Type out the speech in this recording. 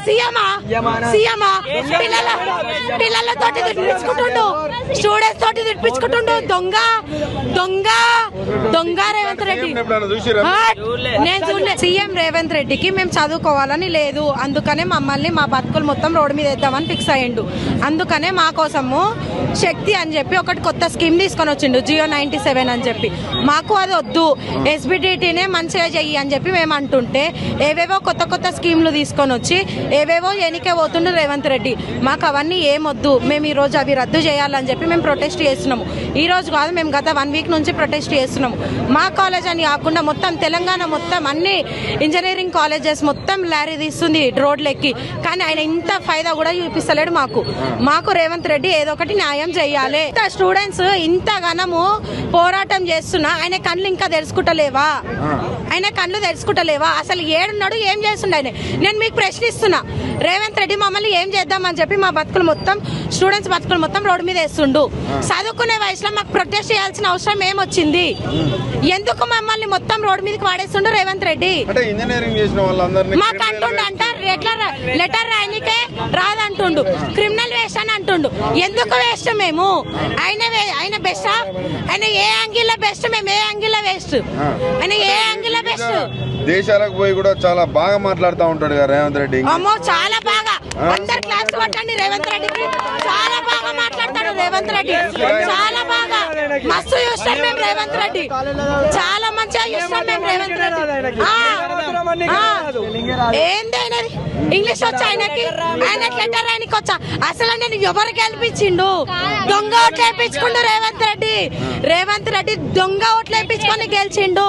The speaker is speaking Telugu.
సీఎమా పిల్లలతోటి తిట్టించుకుంటుండు, స్టూడెంట్స్ తోటి తిట్టించుకుంటుండు. దొంగ రేవంత్ రెడ్డి. నేను చూడలే. సీఎం రేవంత్ రెడ్డికి మేము చదువుకోవాలని లేదు, అందుకనే మమ్మల్ని మా బతుకులు మొత్తం రోడ్డు మీద వేద్దామని ఫిక్స్ అయ్యిండు. అందుకనే మా కోసము శక్తి అని చెప్పి ఒకటి కొత్త స్కీమ్ తీసుకొని వచ్చిండు, జియో 97 అని చెప్పి. మాకు అది వద్దు, ఎస్బిడిటీనే మంచిగా చెయ్యి అని చెప్పి మేము అంటుంటే ఏవేవో కొత్త స్కీమ్లు తీసుకొని వచ్చి ఏవేవో ఎనికే పోతుండు రేవంత్ రెడ్డి. మాకు అవన్నీ ఏమొద్దు, మేము ఈ రోజు అవి రద్దు చేయాలని చెప్పి మేము ప్రొటెస్ట్ చేస్తున్నాము. ఈ రోజు కాదు, మేము గత 1 వీక్ నుంచి ప్రొటెస్ట్ చేస్తున్నాము. మా కాలేజ్ అని కాకుండా మొత్తం తెలంగాణ మొత్తం అన్ని ఇంజనీరింగ్ కాలేజెస్ మొత్తం లారీ తీస్తుంది రోడ్లెక్కి, కానీ ఆయన ఇంత ఫైదా కూడా చూపిస్తలేడు మాకు రేవంత్ రెడ్డి ఏదో ఒకటి న్యాయం చేయాలి. స్టూడెంట్స్ ఇంతగానము పోరాటం చేస్తున్నా ఆయన కళ్ళు ఇంకా తెరుచుకుంటలేవా? అసలు ఏడున్నాడు, ఏం చేస్తుండ ఆయన? నేను మీకు ప్రశ్నిస్తున్నా, రేవంత్ రెడ్డి మమ్మల్ని ఏం చేద్దామని చెప్పి మా బతుకులు మొత్తం స్టూడెంట్స్ బతుకులు మొత్తం రోడ్డు మీద వేస్తుండు. చదువుకునే వయసులో మాకు ప్రొటెస్ట్ చేయాల్సిన అవసరం ఏమొచ్చింది? ఎందుకు మమ్మల్ని మొత్తం రోడ్డు మీదకి వాడేస్తుండు రేవంత్ రెడ్డి? మాకు అంటుండు అంట లెటర్ రాయనికే రాదంటుండు, క్రిమినల్ వేస్ట్ అని అంటుండు. ఎందుకు వేస్ట్? మేము ఆయన బెస్టా? ఆయన ఏ యాంగిల్ బెస్ట్, మేము ఏ యాంగిల్ వేస్ట్? ఆయన ఏ యాంగిల్ బెస్ట్? దేశాలకు పోయి కూడా చాలా బాగా మాట్లాడుతూ ఉంటాడు కదా రేవంత్ రెడ్డి. అమ్మో చాలా బాగా, అందరు క్లాస్ కొట్టండి రేవంత్ రెడ్డికి. చాలా బాగా మాట్లాడతాడు రేవంత్ రెడ్డి, చాలా బాగా. మస్తు చూస్తాం మేము రేవంత్ రెడ్డి, చాలా మంచిగా చూస్తాం మేము రేవంత్ రెడ్డి. ఏందైనది ఇంగ్లీష్ వచ్చా ఆయనకి? ఆయన లెటర్ ఆయనకి వచ్చా? అసలు నేను ఎవరు గెలిపించిండు? దొంగ ఓట్లు వేయించుకుండు రేవంత్ రెడ్డి దొంగ ఓట్లు వేయించుకొని గెలిచిండు.